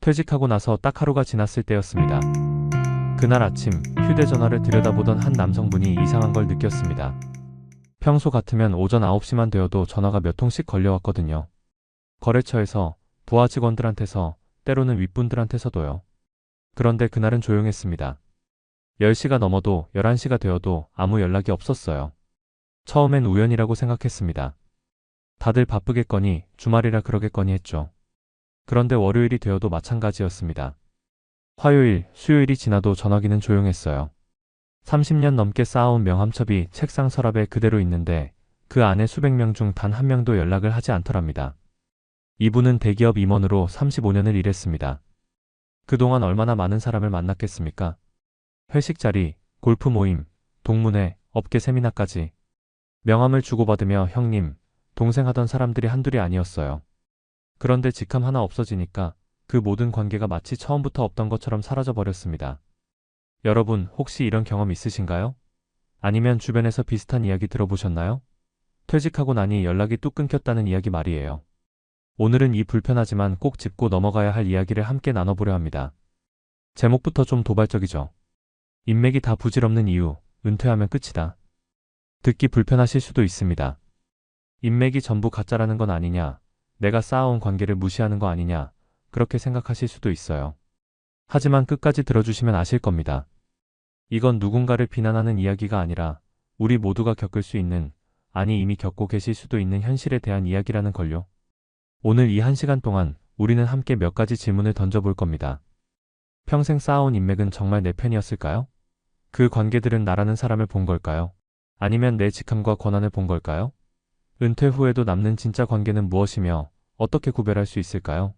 퇴직하고 나서 딱 하루가 지났을 때였습니다. 그날 아침 휴대전화를 들여다보던 한 남성분이 이상한 걸 느꼈습니다. 평소 같으면 오전 9시만 되어도 전화가 몇 통씩 걸려왔거든요. 거래처에서, 부하 직원들한테서, 때로는 윗분들한테서도요. 그런데 그날은 조용했습니다. 10시가 넘어도 11시가 되어도 아무 연락이 없었어요. 처음엔 우연이라고 생각했습니다. 다들 바쁘겠거니 주말이라 그러겠거니 했죠. 그런데 월요일이 되어도 마찬가지였습니다. 화요일, 수요일이 지나도 전화기는 조용했어요. 30년 넘게 쌓아온 명함첩이 책상 서랍에 그대로 있는데 그 안에 수백 명 중 단 한 명도 연락을 하지 않더랍니다. 이분은 대기업 임원으로 35년을 일했습니다. 그동안 얼마나 많은 사람을 만났겠습니까? 회식 자리, 골프 모임, 동문회, 업계 세미나까지. 명함을 주고받으며 형님, 동생 하던 사람들이 한둘이 아니었어요. 그런데 직함 하나 없어지니까 그 모든 관계가 마치 처음부터 없던 것처럼 사라져버렸습니다. 여러분, 혹시 이런 경험 있으신가요? 아니면 주변에서 비슷한 이야기 들어보셨나요? 퇴직하고 나니 연락이 뚝 끊겼다는 이야기 말이에요. 오늘은 이 불편하지만 꼭 짚고 넘어가야 할 이야기를 함께 나눠보려 합니다. 제목부터 좀 도발적이죠. 인맥이 다 부질없는 이유, 은퇴하면 끝이다. 듣기 불편하실 수도 있습니다. 인맥이 전부 가짜라는 건 아니냐, 내가 쌓아온 관계를 무시하는 거 아니냐, 그렇게 생각하실 수도 있어요. 하지만 끝까지 들어주시면 아실 겁니다. 이건 누군가를 비난하는 이야기가 아니라 우리 모두가 겪을 수 있는, 아니 이미 겪고 계실 수도 있는 현실에 대한 이야기라는 걸요. 오늘 이 1시간 동안 우리는 함께 몇 가지 질문을 던져볼 겁니다. 평생 쌓아온 인맥은 정말 내 편이었을까요? 그 관계들은 나라는 사람을 본 걸까요? 아니면 내 직함과 권한을 본 걸까요? 은퇴 후에도 남는 진짜 관계는 무엇이며 어떻게 구별할 수 있을까요?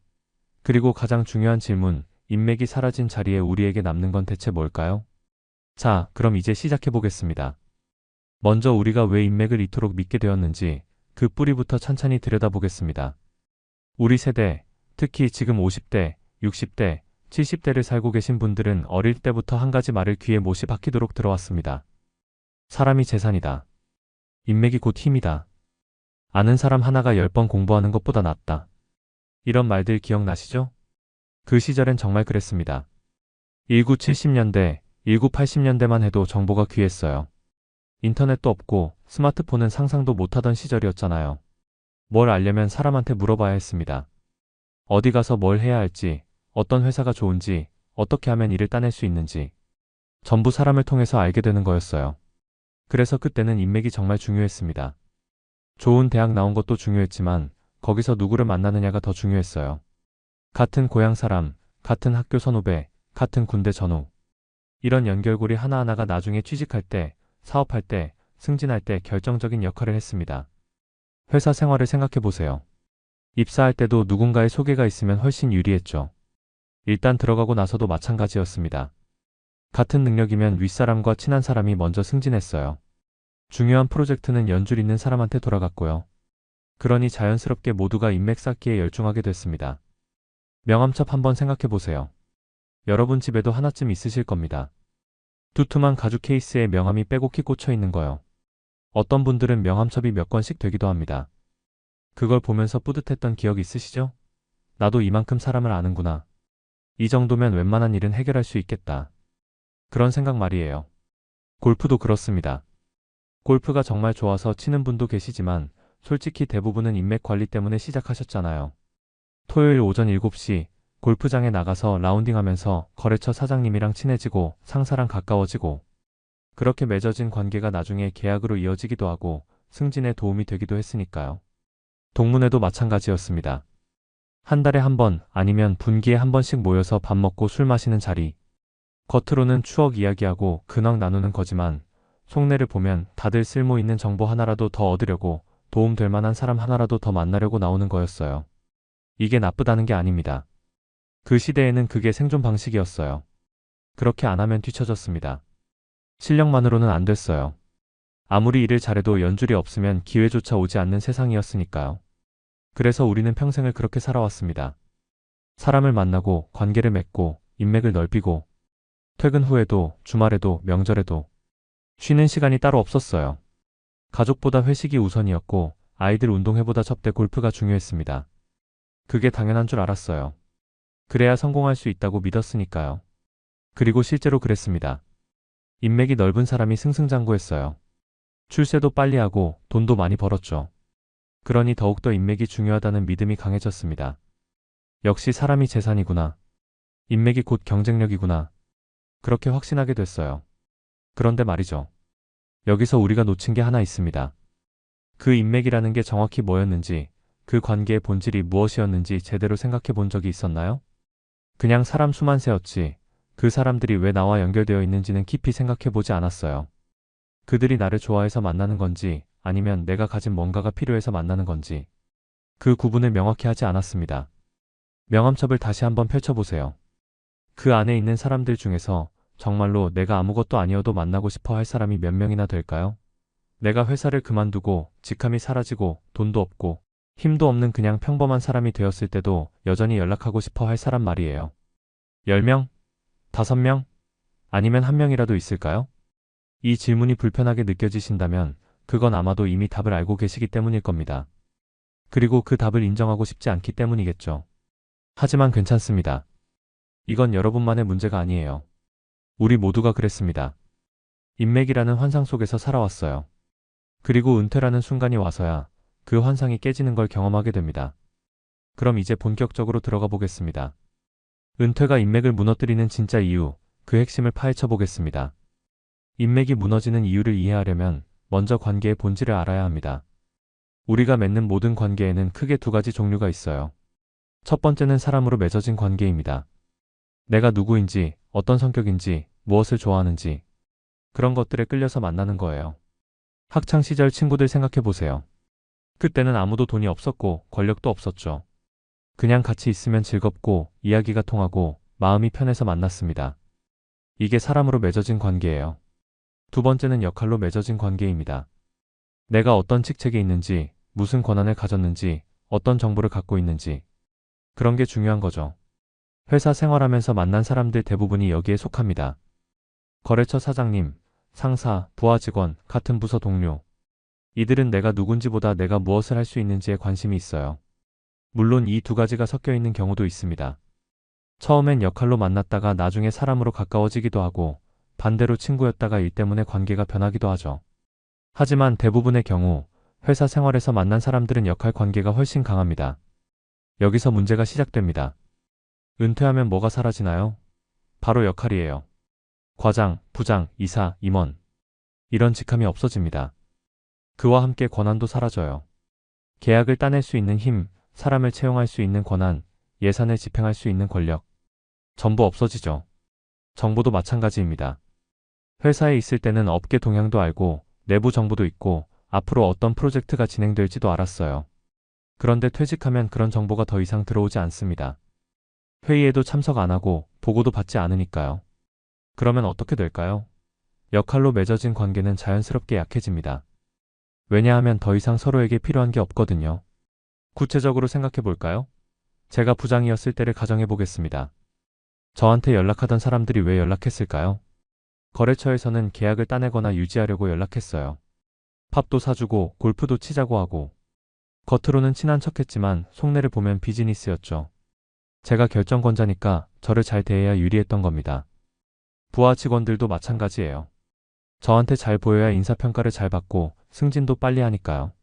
그리고 가장 중요한 질문, 인맥이 사라진 자리에 우리에게 남는 건 대체 뭘까요? 자, 그럼 이제 시작해 보겠습니다. 먼저 우리가 왜 인맥을 이토록 믿게 되었는지 그 뿌리부터 찬찬히 들여다보겠습니다. 우리 세대, 특히 지금 50대, 60대, 70대를 살고 계신 분들은 어릴 때부터 한 가지 말을 귀에 못이 박히도록 들어왔습니다. 사람이 재산이다. 인맥이 곧 힘이다. 아는 사람 하나가 10번 공부하는 것보다 낫다. 이런 말들 기억나시죠? 그 시절엔 정말 그랬습니다. 1970년대, 1980년대만 해도 정보가 귀했어요. 인터넷도 없고 스마트폰은 상상도 못하던 시절이었잖아요. 뭘 알려면 사람한테 물어봐야 했습니다. 어디 가서 뭘 해야 할지, 어떤 회사가 좋은지, 어떻게 하면 일을 따낼 수 있는지. 전부 사람을 통해서 알게 되는 거였어요. 그래서 그때는 인맥이 정말 중요했습니다. 좋은 대학 나온 것도 중요했지만 거기서 누구를 만나느냐가 더 중요했어요. 같은 고향 사람, 같은 학교 선후배, 같은 군대 전후. 이런 연결고리 하나하나가 나중에 취직할 때, 사업할 때, 승진할 때 결정적인 역할을 했습니다. 회사 생활을 생각해보세요. 입사할 때도 누군가의 소개가 있으면 훨씬 유리했죠. 일단 들어가고 나서도 마찬가지였습니다. 같은 능력이면 윗사람과 친한 사람이 먼저 승진했어요. 중요한 프로젝트는 연줄 있는 사람한테 돌아갔고요. 그러니 자연스럽게 모두가 인맥 쌓기에 열중하게 됐습니다. 명함첩 한번 생각해보세요. 여러분 집에도 하나쯤 있으실 겁니다. 두툼한 가죽 케이스에 명함이 빼곡히 꽂혀 있는 거요. 어떤 분들은 명함첩이 몇 권씩 되기도 합니다. 그걸 보면서 뿌듯했던 기억 있으시죠? 나도 이만큼 사람을 아는구나. 이 정도면 웬만한 일은 해결할 수 있겠다. 그런 생각 말이에요. 골프도 그렇습니다. 골프가 정말 좋아서 치는 분도 계시지만 솔직히 대부분은 인맥 관리 때문에 시작하셨잖아요. 토요일 오전 7시 골프장에 나가서 라운딩하면서 거래처 사장님이랑 친해지고 상사랑 가까워지고 그렇게 맺어진 관계가 나중에 계약으로 이어지기도 하고 승진에 도움이 되기도 했으니까요. 동문회도 마찬가지였습니다. 한 달에 한 번 아니면 분기에 한 번씩 모여서 밥 먹고 술 마시는 자리. 겉으로는 추억 이야기하고 근황 나누는 거지만 속내를 보면 다들 쓸모 있는 정보 하나라도 더 얻으려고 도움될 만한 사람 하나라도 더 만나려고 나오는 거였어요. 이게 나쁘다는 게 아닙니다. 그 시대에는 그게 생존 방식이었어요. 그렇게 안 하면 뒤처졌습니다. 실력만으로는 안 됐어요. 아무리 일을 잘해도 연줄이 없으면 기회조차 오지 않는 세상이었으니까요. 그래서 우리는 평생을 그렇게 살아왔습니다. 사람을 만나고 관계를 맺고 인맥을 넓히고 퇴근 후에도 주말에도 명절에도 쉬는 시간이 따로 없었어요. 가족보다 회식이 우선이었고 아이들 운동회보다 접대 골프가 중요했습니다. 그게 당연한 줄 알았어요. 그래야 성공할 수 있다고 믿었으니까요. 그리고 실제로 그랬습니다. 인맥이 넓은 사람이 승승장구했어요. 출세도 빨리 하고 돈도 많이 벌었죠. 그러니 더욱더 인맥이 중요하다는 믿음이 강해졌습니다. 역시 사람이 재산이구나. 인맥이 곧 경쟁력이구나. 그렇게 확신하게 됐어요. 그런데 말이죠. 여기서 우리가 놓친 게 하나 있습니다. 그 인맥이라는 게 정확히 뭐였는지, 그 관계의 본질이 무엇이었는지 제대로 생각해 본 적이 있었나요? 그냥 사람 수만 세었지, 그 사람들이 왜 나와 연결되어 있는지는 깊이 생각해 보지 않았어요. 그들이 나를 좋아해서 만나는 건지, 아니면 내가 가진 뭔가가 필요해서 만나는 건지, 그 구분을 명확히 하지 않았습니다. 명암첩을 다시 한번 펼쳐보세요. 그 안에 있는 사람들 중에서 정말로 내가 아무것도 아니어도 만나고 싶어 할 사람이 몇 명이나 될까요? 내가 회사를 그만두고 직함이 사라지고 돈도 없고 힘도 없는 그냥 평범한 사람이 되었을 때도 여전히 연락하고 싶어 할 사람 말이에요. 10명? 5명? 아니면 1명이라도 있을까요? 이 질문이 불편하게 느껴지신다면 그건 아마도 이미 답을 알고 계시기 때문일 겁니다. 그리고 그 답을 인정하고 싶지 않기 때문이겠죠. 하지만 괜찮습니다. 이건 여러분만의 문제가 아니에요. 우리 모두가 그랬습니다. 인맥이라는 환상 속에서 살아왔어요. 그리고 은퇴라는 순간이 와서야 그 환상이 깨지는 걸 경험하게 됩니다. 그럼 이제 본격적으로 들어가 보겠습니다. 은퇴가 인맥을 무너뜨리는 진짜 이유, 그 핵심을 파헤쳐 보겠습니다. 인맥이 무너지는 이유를 이해하려면 먼저 관계의 본질을 알아야 합니다. 우리가 맺는 모든 관계에는 크게 두 가지 종류가 있어요. 첫 번째는 사람으로 맺어진 관계입니다. 내가 누구인지, 어떤 성격인지, 무엇을 좋아하는지, 그런 것들에 끌려서 만나는 거예요. 학창 시절 친구들 생각해 보세요. 그때는 아무도 돈이 없었고 권력도 없었죠. 그냥 같이 있으면 즐겁고 이야기가 통하고 마음이 편해서 만났습니다. 이게 사람으로 맺어진 관계예요. 두 번째는 역할로 맺어진 관계입니다. 내가 어떤 직책에 있는지, 무슨 권한을 가졌는지, 어떤 정보를 갖고 있는지, 그런 게 중요한 거죠. 회사 생활하면서 만난 사람들 대부분이 여기에 속합니다. 거래처 사장님, 상사, 부하 직원, 같은 부서 동료. 이들은 내가 누군지보다 내가 무엇을 할 수 있는지에 관심이 있어요. 물론 이 두 가지가 섞여 있는 경우도 있습니다. 처음엔 역할로 만났다가 나중에 사람으로 가까워지기도 하고 반대로 친구였다가 일 때문에 관계가 변하기도 하죠. 하지만 대부분의 경우 회사 생활에서 만난 사람들은 역할 관계가 훨씬 강합니다. 여기서 문제가 시작됩니다. 은퇴하면 뭐가 사라지나요? 바로 역할이에요. 과장, 부장, 이사, 임원. 이런 직함이 없어집니다. 그와 함께 권한도 사라져요. 계약을 따낼 수 있는 힘, 사람을 채용할 수 있는 권한, 예산을 집행할 수 있는 권력. 전부 없어지죠. 정보도 마찬가지입니다. 회사에 있을 때는 업계 동향도 알고 내부 정보도 있고 앞으로 어떤 프로젝트가 진행될지도 알았어요. 그런데 퇴직하면 그런 정보가 더 이상 들어오지 않습니다. 회의에도 참석 안 하고 보고도 받지 않으니까요. 그러면 어떻게 될까요? 역할로 맺어진 관계는 자연스럽게 약해집니다. 왜냐하면 더 이상 서로에게 필요한 게 없거든요. 구체적으로 생각해 볼까요? 제가 부장이었을 때를 가정해 보겠습니다. 저한테 연락하던 사람들이 왜 연락했을까요? 거래처에서는 계약을 따내거나 유지하려고 연락했어요. 팝도 사주고 골프도 치자고 하고. 겉으로는 친한 척했지만 속내를 보면 비즈니스였죠. 제가 결정권자니까 저를 잘 대해야 유리했던 겁니다. 부하 직원들도 마찬가지예요. 저한테 잘 보여야 인사평가를 잘 받고 승진도 빨리 하니까요.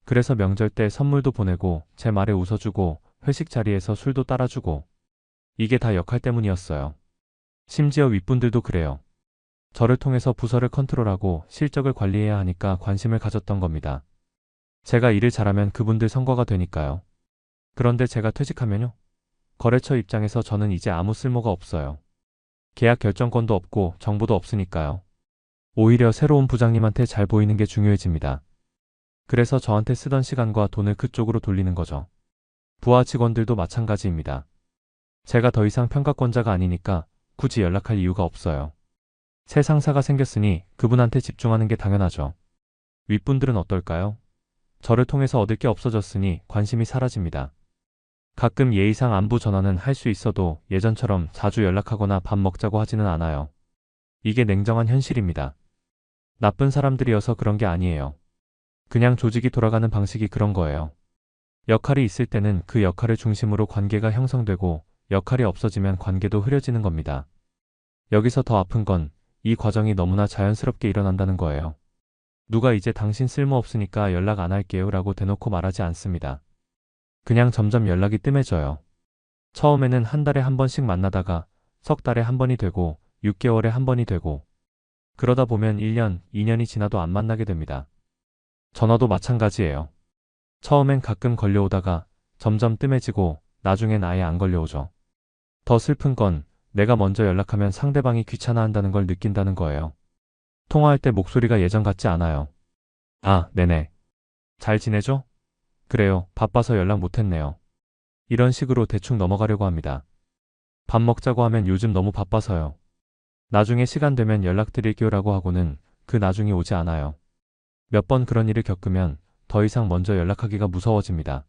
그래서 명절 때 선물도 보내고 제 말에 웃어주고 회식 자리에서 술도 따라주고. 이게 다 역할 때문이었어요. 심지어 윗분들도 그래요. 저를 통해서 부서를 컨트롤하고 실적을 관리해야 하니까 관심을 가졌던 겁니다. 제가 일을 잘하면 그분들 성과가 되니까요. 그런데 제가 퇴직하면요? 거래처 입장에서 저는 이제 아무 쓸모가 없어요. 계약 결정권도 없고 정보도 없으니까요. 오히려 새로운 부장님한테 잘 보이는 게 중요해집니다. 그래서 저한테 쓰던 시간과 돈을 그쪽으로 돌리는 거죠. 부하 직원들도 마찬가지입니다. 제가 더 이상 평가권자가 아니니까 굳이 연락할 이유가 없어요. 새 상사가 생겼으니 그분한테 집중하는 게 당연하죠. 윗분들은 어떨까요? 저를 통해서 얻을 게 없어졌으니 관심이 사라집니다. 가끔 예의상 안부 전화는 할 수 있어도 예전처럼 자주 연락하거나 밥 먹자고 하지는 않아요. 이게 냉정한 현실입니다. 나쁜 사람들이어서 그런 게 아니에요. 그냥 조직이 돌아가는 방식이 그런 거예요. 역할이 있을 때는 그 역할을 중심으로 관계가 형성되고 역할이 없어지면 관계도 흐려지는 겁니다. 여기서 더 아픈 건 이 과정이 너무나 자연스럽게 일어난다는 거예요. 누가 이제 당신 쓸모없으니까 연락 안 할게요 라고 대놓고 말하지 않습니다. 그냥 점점 연락이 뜸해져요. 처음에는 한 달에 한 번씩 만나다가 석 달에 한 번이 되고 6개월에 한 번이 되고 그러다 보면 1년, 2년이 지나도 안 만나게 됩니다. 전화도 마찬가지예요. 처음엔 가끔 걸려오다가 점점 뜸해지고 나중엔 아예 안 걸려오죠. 더 슬픈 건 내가 먼저 연락하면 상대방이 귀찮아한다는 걸 느낀다는 거예요. 통화할 때 목소리가 예전 같지 않아요. 아, 네네. 잘 지내죠? 그래요. 바빠서 연락 못했네요. 이런 식으로 대충 넘어가려고 합니다. 밥 먹자고 하면 요즘 너무 바빠서요. 나중에 시간 되면 연락드릴게요라고 하고는 그 나중이 오지 않아요. 몇 번 그런 일을 겪으면 더 이상 먼저 연락하기가 무서워집니다.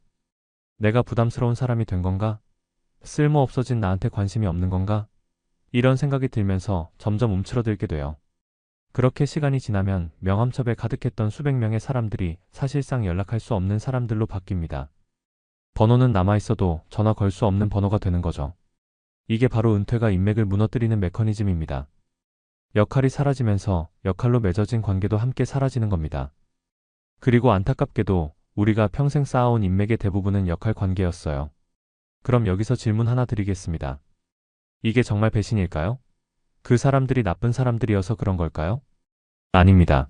내가 부담스러운 사람이 된 건가? 쓸모 없어진 나한테 관심이 없는 건가? 이런 생각이 들면서 점점 움츠러들게 돼요. 그렇게 시간이 지나면 명함첩에 가득했던 수백 명의 사람들이 사실상 연락할 수 없는 사람들로 바뀝니다. 번호는 남아있어도 전화 걸 수 없는 번호가 되는 거죠. 이게 바로 은퇴가 인맥을 무너뜨리는 메커니즘입니다. 역할이 사라지면서 역할로 맺어진 관계도 함께 사라지는 겁니다. 그리고 안타깝게도 우리가 평생 쌓아온 인맥의 대부분은 역할 관계였어요. 그럼 여기서 질문 하나 드리겠습니다. 이게 정말 배신일까요? 그 사람들이 나쁜 사람들이어서 그런 걸까요? 아닙니다.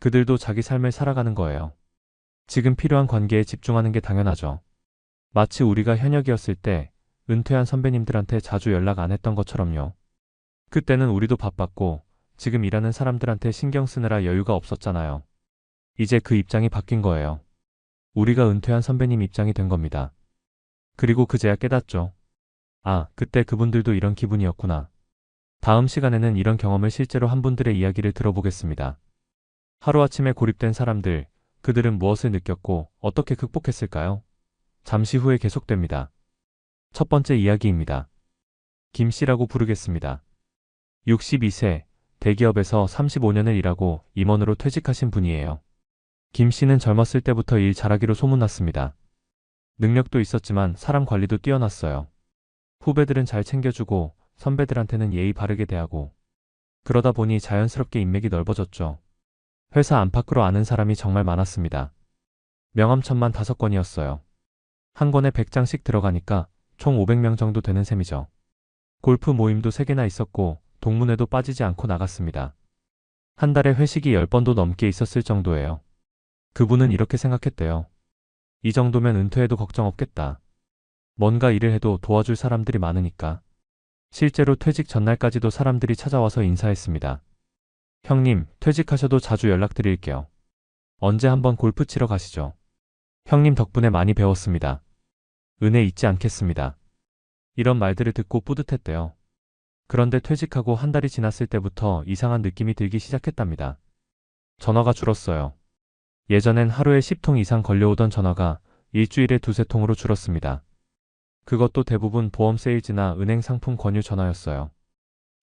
그들도 자기 삶을 살아가는 거예요. 지금 필요한 관계에 집중하는 게 당연하죠. 마치 우리가 현역이었을 때 은퇴한 선배님들한테 자주 연락 안 했던 것처럼요. 그때는 우리도 바빴고 지금 일하는 사람들한테 신경 쓰느라 여유가 없었잖아요. 이제 그 입장이 바뀐 거예요. 우리가 은퇴한 선배님 입장이 된 겁니다. 그리고 그제야 깨닫죠. 아, 그때 그분들도 이런 기분이었구나. 다음 시간에는 이런 경험을 실제로 한 분들의 이야기를 들어보겠습니다. 하루아침에 고립된 사람들, 그들은 무엇을 느꼈고 어떻게 극복했을까요? 잠시 후에 계속됩니다. 첫 번째 이야기입니다. 김 씨라고 부르겠습니다. 62세, 대기업에서 35년을 일하고 임원으로 퇴직하신 분이에요. 김 씨는 젊었을 때부터 일 잘하기로 소문났습니다. 능력도 있었지만 사람 관리도 뛰어났어요. 후배들은 잘 챙겨주고 선배들한테는 예의 바르게 대하고 그러다 보니 자연스럽게 인맥이 넓어졌죠. 회사 안팎으로 아는 사람이 정말 많았습니다. 명함천만 5건이었어요. 한 권에 100장씩 들어가니까 총 500명 정도 되는 셈이죠. 골프 모임도 3개나 있었고 동문회도 빠지지 않고 나갔습니다. 한 달에 회식이 10번도 넘게 있었을 정도예요. 그분은 이렇게 생각했대요. 이 정도면 은퇴해도 걱정 없겠다. 뭔가 일을 해도 도와줄 사람들이 많으니까. 실제로 퇴직 전날까지도 사람들이 찾아와서 인사했습니다. 형님, 퇴직하셔도 자주 연락드릴게요. 언제 한번 골프 치러 가시죠. 형님 덕분에 많이 배웠습니다. 은혜 잊지 않겠습니다. 이런 말들을 듣고 뿌듯했대요. 그런데 퇴직하고 한 달이 지났을 때부터 이상한 느낌이 들기 시작했답니다. 전화가 줄었어요. 예전엔 하루에 10통 이상 걸려오던 전화가 일주일에 2~3통으로 줄었습니다. 그것도 대부분 보험 세일즈나 은행 상품 권유 전화였어요.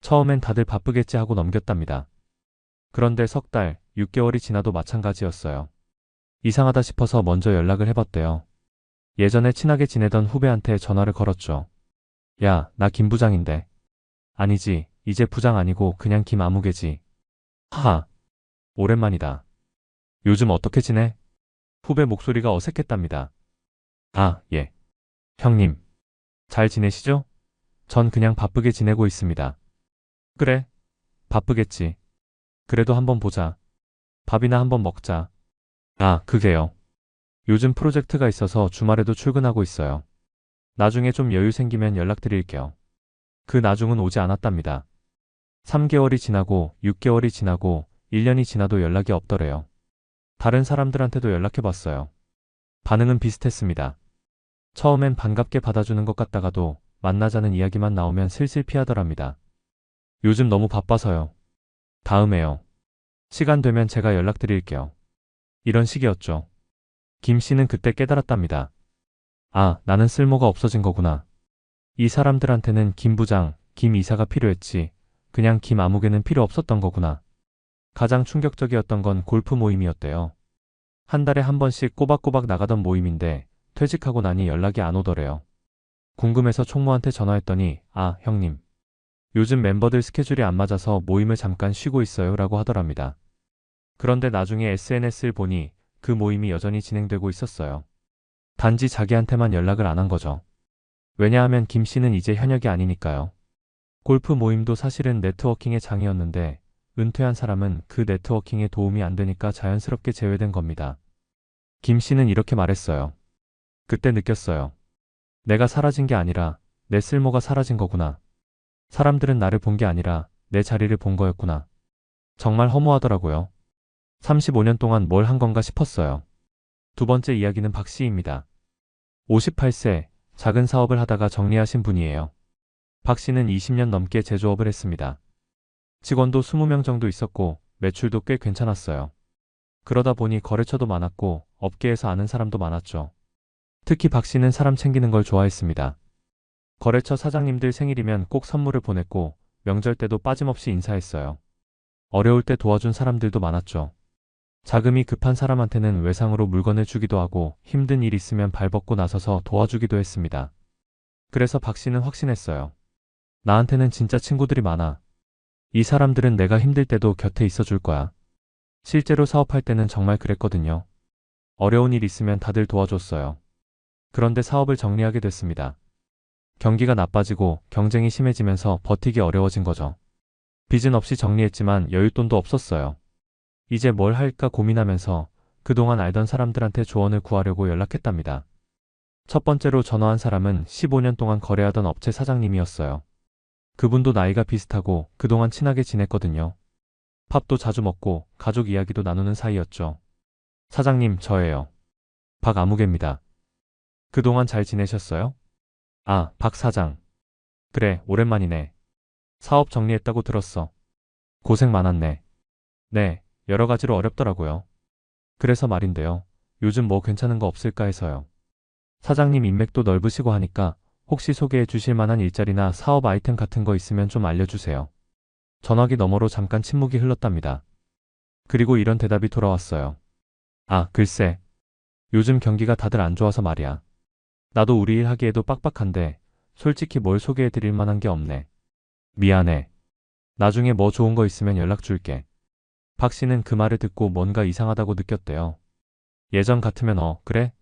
처음엔 다들 바쁘겠지 하고 넘겼답니다. 그런데 석 달, 6개월이 지나도 마찬가지였어요. 이상하다 싶어서 먼저 연락을 해봤대요. 예전에 친하게 지내던 후배한테 전화를 걸었죠. 야, 나 김 부장인데. 아니지, 이제 부장 아니고 그냥 김 아무개지. 하하, 오랜만이다. 요즘 어떻게 지내? 후배 목소리가 어색했답니다. 아, 예. 형님, 잘 지내시죠? 전 그냥 바쁘게 지내고 있습니다. 그래, 바쁘겠지. 그래도 한번 보자. 밥이나 한번 먹자. 아, 그게요. 요즘 프로젝트가 있어서 주말에도 출근하고 있어요. 나중에 좀 여유 생기면 연락드릴게요. 그 나중은 오지 않았답니다. 3개월이 지나고 6개월이 지나고 1년이 지나도 연락이 없더래요. 다른 사람들한테도 연락해봤어요. 반응은 비슷했습니다. 처음엔 반갑게 받아주는 것 같다가도 만나자는 이야기만 나오면 슬슬 피하더랍니다. 요즘 너무 바빠서요. 다음에요. 시간 되면 제가 연락드릴게요. 이런 식이었죠. 김 씨는 그때 깨달았답니다. 아, 나는 쓸모가 없어진 거구나. 이 사람들한테는 김 부장, 김 이사가 필요했지. 그냥 김 아무개는 필요 없었던 거구나. 가장 충격적이었던 건 골프 모임이었대요. 한 달에 한 번씩 꼬박꼬박 나가던 모임인데 퇴직하고 나니 연락이 안 오더래요. 궁금해서 총무한테 전화했더니 아, 형님. 요즘 멤버들 스케줄이 안 맞아서 모임을 잠깐 쉬고 있어요 라고 하더랍니다. 그런데 나중에 SNS를 보니 그 모임이 여전히 진행되고 있었어요. 단지 자기한테만 연락을 안 한 거죠. 왜냐하면 김 씨는 이제 현역이 아니니까요. 골프 모임도 사실은 네트워킹의 장이었는데 은퇴한 사람은 그 네트워킹에 도움이 안 되니까 자연스럽게 제외된 겁니다. 김 씨는 이렇게 말했어요. 그때 느꼈어요. 내가 사라진 게 아니라 내 쓸모가 사라진 거구나. 사람들은 나를 본 게 아니라 내 자리를 본 거였구나. 정말 허무하더라고요. 35년 동안 뭘 한 건가 싶었어요. 두 번째 이야기는 박 씨입니다. 58세, 작은 사업을 하다가 정리하신 분이에요. 박 씨는 20년 넘게 제조업을 했습니다. 직원도 20명 정도 있었고 매출도 꽤 괜찮았어요. 그러다 보니 거래처도 많았고 업계에서 아는 사람도 많았죠. 특히 박 씨는 사람 챙기는 걸 좋아했습니다. 거래처 사장님들 생일이면 꼭 선물을 보냈고 명절 때도 빠짐없이 인사했어요. 어려울 때 도와준 사람들도 많았죠. 자금이 급한 사람한테는 외상으로 물건을 주기도 하고 힘든 일 있으면 발벗고 나서서 도와주기도 했습니다. 그래서 박 씨는 확신했어요. 나한테는 진짜 친구들이 많아. 이 사람들은 내가 힘들 때도 곁에 있어줄 거야. 실제로 사업할 때는 정말 그랬거든요. 어려운 일 있으면 다들 도와줬어요. 그런데 사업을 정리하게 됐습니다. 경기가 나빠지고 경쟁이 심해지면서 버티기 어려워진 거죠. 빚은 없이 정리했지만 여윳돈도 없었어요. 이제 뭘 할까 고민하면서 그동안 알던 사람들한테 조언을 구하려고 연락했답니다. 첫 번째로 전화한 사람은 15년 동안 거래하던 업체 사장님이었어요. 그분도 나이가 비슷하고 그동안 친하게 지냈거든요. 밥도 자주 먹고 가족 이야기도 나누는 사이였죠. 사장님, 저예요. 박아무개입니다. 그동안 잘 지내셨어요? 아, 박 사장. 그래, 오랜만이네. 사업 정리했다고 들었어. 고생 많았네. 네, 여러 가지로 어렵더라고요. 그래서 말인데요. 요즘 뭐 괜찮은 거 없을까 해서요. 사장님 인맥도 넓으시고 하니까 혹시 소개해 주실 만한 일자리나 사업 아이템 같은 거 있으면 좀 알려주세요. 전화기 너머로 잠깐 침묵이 흘렀답니다. 그리고 이런 대답이 돌아왔어요. 아, 글쎄. 요즘 경기가 다들 안 좋아서 말이야. 나도 우리 일 하기에도 빡빡한데 솔직히 뭘 소개해 드릴 만한 게 없네. 미안해. 나중에 뭐 좋은 거 있으면 연락 줄게. 박 씨는 그 말을 듣고 뭔가 이상하다고 느꼈대요. 예전 같으면 그래?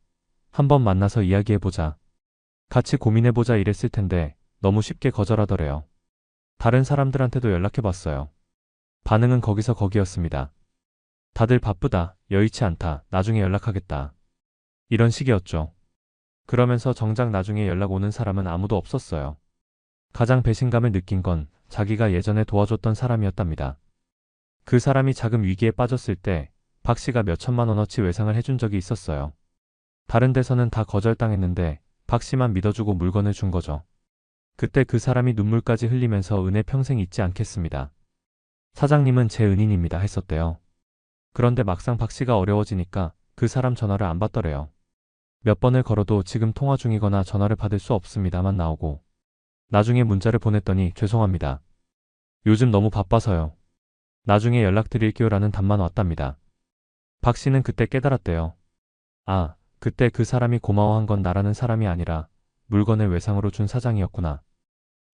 한번 만나서 이야기해보자. 같이 고민해보자 이랬을 텐데 너무 쉽게 거절하더래요. 다른 사람들한테도 연락해봤어요. 반응은 거기서 거기였습니다. 다들 바쁘다, 여의치 않다, 나중에 연락하겠다. 이런 식이었죠. 그러면서 정작 나중에 연락 오는 사람은 아무도 없었어요. 가장 배신감을 느낀 건 자기가 예전에 도와줬던 사람이었답니다. 그 사람이 자금 위기에 빠졌을 때 박 씨가 몇 천만 원어치 외상을 해준 적이 있었어요. 다른 데서는 다 거절당했는데 박 씨만 믿어주고 물건을 준 거죠. 그때 그 사람이 눈물까지 흘리면서 은혜 평생 잊지 않겠습니다. 사장님은 제 은인입니다 했었대요. 그런데 막상 박 씨가 어려워지니까 그 사람 전화를 안 받더래요. 몇 번을 걸어도 지금 통화 중이거나 전화를 받을 수 없습니다만 나오고 나중에 문자를 보냈더니 죄송합니다. 요즘 너무 바빠서요. 나중에 연락드릴게요 라는 답만 왔답니다. 박 씨는 그때 깨달았대요. 아, 그때 그 사람이 고마워한 건 나라는 사람이 아니라 물건을 외상으로 준 사장이었구나.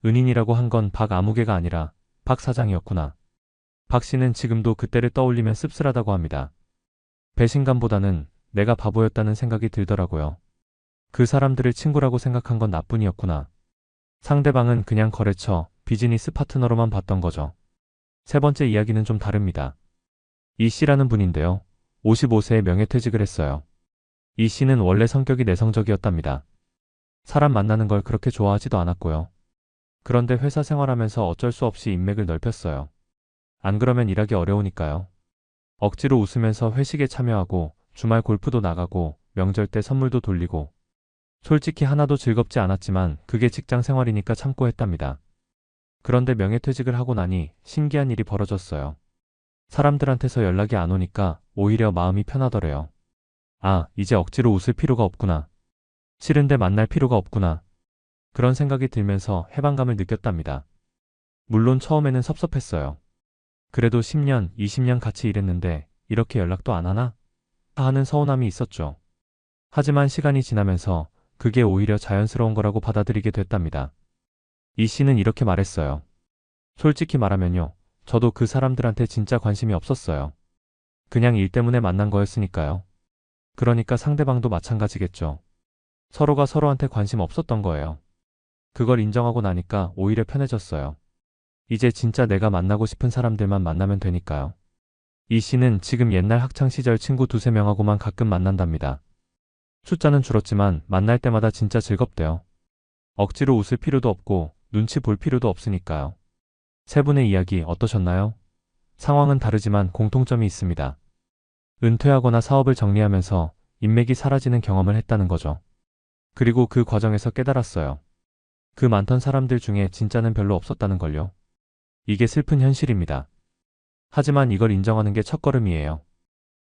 은인이라고 한 건 박아무개가 아니라 박 사장이었구나. 박 씨는 지금도 그때를 떠올리면 씁쓸하다고 합니다. 배신감보다는 내가 바보였다는 생각이 들더라고요. 그 사람들을 친구라고 생각한 건 나뿐이었구나. 상대방은 그냥 거래처, 비즈니스 파트너로만 봤던 거죠. 세 번째 이야기는 좀 다릅니다. 이 씨라는 분인데요. 55세에 명예퇴직을 했어요. 이 씨는 원래 성격이 내성적이었답니다. 사람 만나는 걸 그렇게 좋아하지도 않았고요. 그런데 회사 생활하면서 어쩔 수 없이 인맥을 넓혔어요. 안 그러면 일하기 어려우니까요. 억지로 웃으면서 회식에 참여하고 주말 골프도 나가고 명절 때 선물도 돌리고 솔직히 하나도 즐겁지 않았지만 그게 직장 생활이니까 참고 했답니다. 그런데 명예퇴직을 하고 나니 신기한 일이 벌어졌어요. 사람들한테서 연락이 안 오니까 오히려 마음이 편하더래요. 아, 이제 억지로 웃을 필요가 없구나. 싫은데 만날 필요가 없구나. 그런 생각이 들면서 해방감을 느꼈답니다. 물론 처음에는 섭섭했어요. 그래도 10년, 20년 같이 일했는데 이렇게 연락도 안 하나? 하는 서운함이 있었죠. 하지만 시간이 지나면서 그게 오히려 자연스러운 거라고 받아들이게 됐답니다. 이 씨는 이렇게 말했어요. 솔직히 말하면요. 저도 그 사람들한테 진짜 관심이 없었어요. 그냥 일 때문에 만난 거였으니까요. 그러니까 상대방도 마찬가지겠죠. 서로가 서로한테 관심 없었던 거예요. 그걸 인정하고 나니까 오히려 편해졌어요. 이제 진짜 내가 만나고 싶은 사람들만 만나면 되니까요. 이 씨는 지금 옛날 학창시절 친구 두세 명하고만 가끔 만난답니다. 숫자는 줄었지만 만날 때마다 진짜 즐겁대요. 억지로 웃을 필요도 없고 눈치 볼 필요도 없으니까요. 세 분의 이야기 어떠셨나요? 상황은 다르지만 공통점이 있습니다. 은퇴하거나 사업을 정리하면서 인맥이 사라지는 경험을 했다는 거죠. 그리고 그 과정에서 깨달았어요. 그 많던 사람들 중에 진짜는 별로 없었다는 걸요. 이게 슬픈 현실입니다. 하지만 이걸 인정하는 게 첫걸음이에요.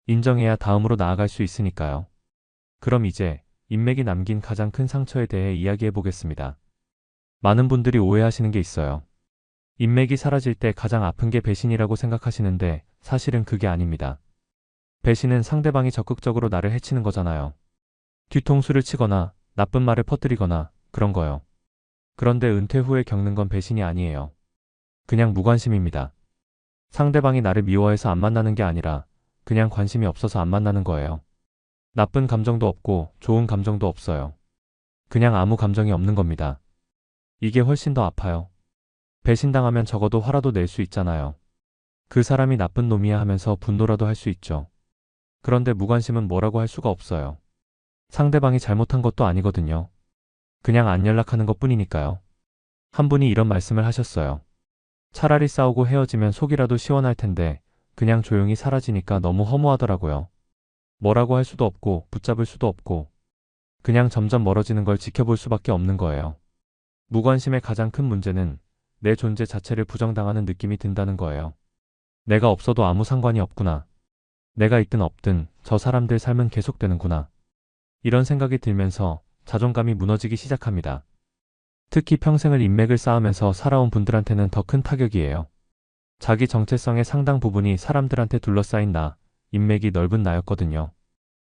인정해야 다음으로 나아갈 수 있으니까요. 그럼 이제 인맥이 남긴 가장 큰 상처에 대해 이야기해 보겠습니다. 많은 분들이 오해하시는 게 있어요. 인맥이 사라질 때 가장 아픈 게 배신이라고 생각하시는데 사실은 그게 아닙니다. 배신은 상대방이 적극적으로 나를 해치는 거잖아요. 뒤통수를 치거나 나쁜 말을 퍼뜨리거나 그런 거요. 그런데 은퇴 후에 겪는 건 배신이 아니에요. 그냥 무관심입니다. 상대방이 나를 미워해서 안 만나는 게 아니라 그냥 관심이 없어서 안 만나는 거예요. 나쁜 감정도 없고 좋은 감정도 없어요. 그냥 아무 감정이 없는 겁니다. 이게 훨씬 더 아파요. 배신당하면 적어도 화라도 낼 수 있잖아요. 그 사람이 나쁜 놈이야 하면서 분노라도 할 수 있죠. 그런데 무관심은 뭐라고 할 수가 없어요. 상대방이 잘못한 것도 아니거든요. 그냥 안 연락하는 것 뿐이니까요. 한 분이 이런 말씀을 하셨어요. 차라리 싸우고 헤어지면 속이라도 시원할 텐데 그냥 조용히 사라지니까 너무 허무하더라고요. 뭐라고 할 수도 없고 붙잡을 수도 없고 그냥 점점 멀어지는 걸 지켜볼 수밖에 없는 거예요. 무관심의 가장 큰 문제는 내 존재 자체를 부정당하는 느낌이 든다는 거예요. 내가 없어도 아무 상관이 없구나. 내가 있든 없든 저 사람들 삶은 계속되는구나. 이런 생각이 들면서 자존감이 무너지기 시작합니다. 특히 평생을 인맥을 쌓으면서 살아온 분들한테는 더 큰 타격이에요. 자기 정체성의 상당 부분이 사람들한테 둘러싸인 나, 인맥이 넓은 나였거든요.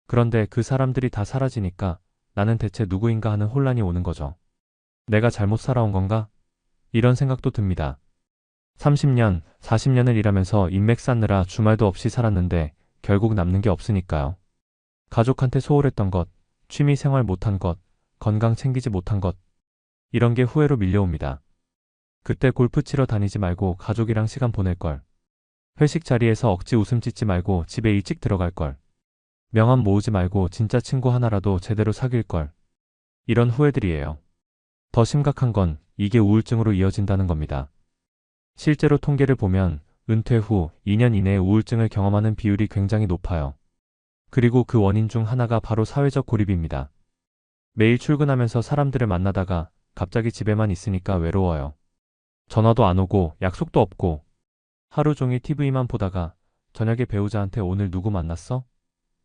그런데 그 사람들이 다 사라지니까 나는 대체 누구인가 하는 혼란이 오는 거죠. 내가 잘못 살아온 건가? 이런 생각도 듭니다. 30년, 40년을 일하면서 인맥 쌓느라 주말도 없이 살았는데 결국 남는 게 없으니까요. 가족한테 소홀했던 것, 취미 생활 못한 것, 건강 챙기지 못한 것, 이런 게 후회로 밀려옵니다. 그때 골프 치러 다니지 말고 가족이랑 시간 보낼 걸. 회식 자리에서 억지 웃음 짓지 말고 집에 일찍 들어갈 걸. 명함 모으지 말고 진짜 친구 하나라도 제대로 사귈 걸. 이런 후회들이에요. 더 심각한 건 이게 우울증으로 이어진다는 겁니다. 실제로 통계를 보면 은퇴 후 2년 이내에 우울증을 경험하는 비율이 굉장히 높아요. 그리고 그 원인 중 하나가 바로 사회적 고립입니다. 매일 출근하면서 사람들을 만나다가 갑자기 집에만 있으니까 외로워요. 전화도 안 오고 약속도 없고 하루 종일 TV만 보다가 저녁에 배우자한테 오늘 누구 만났어?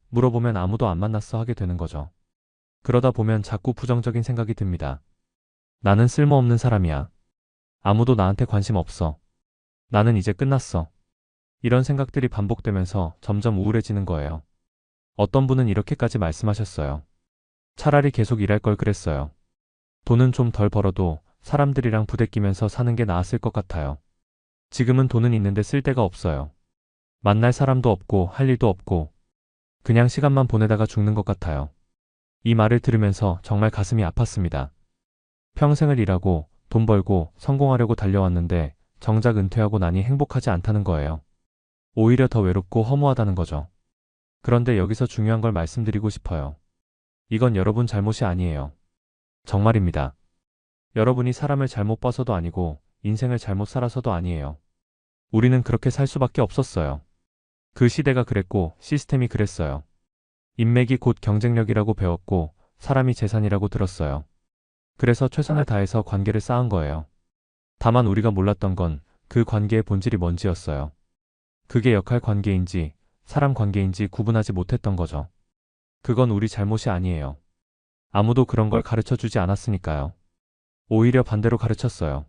물어보면 아무도 안 만났어 하게 되는 거죠. 그러다 보면 자꾸 부정적인 생각이 듭니다. 나는 쓸모없는 사람이야. 아무도 나한테 관심 없어. 나는 이제 끝났어. 이런 생각들이 반복되면서 점점 우울해지는 거예요. 어떤 분은 이렇게까지 말씀하셨어요. 차라리 계속 일할 걸 그랬어요. 돈은 좀 덜 벌어도 사람들이랑 부대끼면서 사는 게 나았을 것 같아요. 지금은 돈은 있는데 쓸 데가 없어요. 만날 사람도 없고 할 일도 없고 그냥 시간만 보내다가 죽는 것 같아요. 이 말을 들으면서 정말 가슴이 아팠습니다. 평생을 일하고 돈 벌고 성공하려고 달려왔는데 정작 은퇴하고 나니 행복하지 않다는 거예요. 오히려 더 외롭고 허무하다는 거죠. 그런데 여기서 중요한 걸 말씀드리고 싶어요. 이건 여러분 잘못이 아니에요. 정말입니다. 여러분이 사람을 잘못 봐서도 아니고 인생을 잘못 살아서도 아니에요. 우리는 그렇게 살 수밖에 없었어요. 그 시대가 그랬고 시스템이 그랬어요. 인맥이 곧 경쟁력이라고 배웠고 사람이 재산이라고 들었어요. 그래서 최선을 다해서 관계를 쌓은 거예요. 다만 우리가 몰랐던 건 그 관계의 본질이 뭔지였어요. 그게 역할 관계인지 사람 관계인지 구분하지 못했던 거죠. 그건 우리 잘못이 아니에요. 아무도 그런 걸 가르쳐 주지 않았으니까요. 오히려 반대로 가르쳤어요.